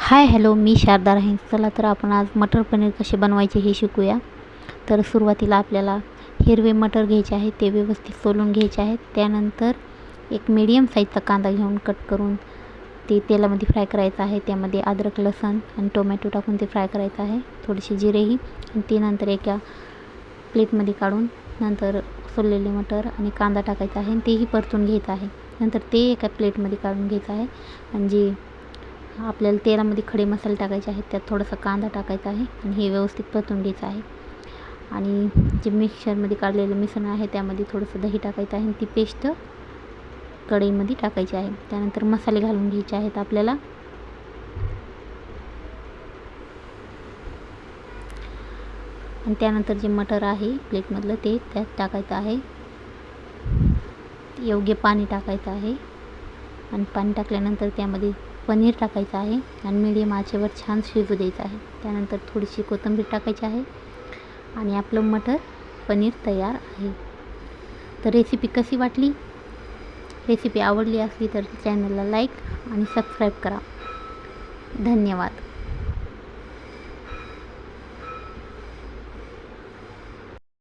Hi hello, मी शारदा राहीन. चला तर आपण आज मटर पनीर कसे बनवायचे हे शिकूया. तर सुरुवातीला आपल्याला हिरवे मटर घ्यायचे आहेत, ते व्यवस्थित सोलून घ्यायचे आहेत. त्यानंतर एक मीडियम साईजचा कांदा घेऊन कट करून ते तेलामध्ये फ्राय करायचं आहे. त्यामध्ये अद्रक, लसूण आणि टोमॅटो टाकून ते फ्राय करायचं आहे. थोडीशी जिरेही आणि ते नंतर एका प्लेटमध्ये काढून नंतर सोललेले मटर आणि कांदा टाकायचा आहे आणि तेही परतून घ्यायचं आहे. नंतर ते एका प्लेटमध्ये काढून घ्यायचं आहे आणि जे आपल्याला तेलामध्ये खडे मसाले टाकायचे आहेत, त्यात थोडासा कांदा टाकायचा आहे आणि हे व्यवस्थित परतून घ्यायचं आहे. आणि जे मिक्सरमध्ये काढलेलं मिश्रण आहे त्यामध्ये थोडंसं दही टाकायचं आहे आणि ती पेस्ट कढईमध्ये टाकायची आहे. त्यानंतर मसाले घालून घ्यायचे आहेत आपल्याला. आणि त्यानंतर जे मटर आहे प्लेटमधलं ते त्यात टाकायचं आहे. योग्य पाणी टाकायचं आहे आणि पाणी टाकल्यानंतर त्यामध्ये पनीर टाकायचं आहे आणि मीडियम आचेवर छान शिजू द्यायचं आहे. त्यानंतर थोडीशी कोथिंबीर टाकायची आहे आणि आपलं मटर पनीर तयार आहे. तर रेसिपी कशी वाटली? रेसिपी आवडली असली तर चॅनलला लाईक आणि सबस्क्राईब करा. धन्यवाद.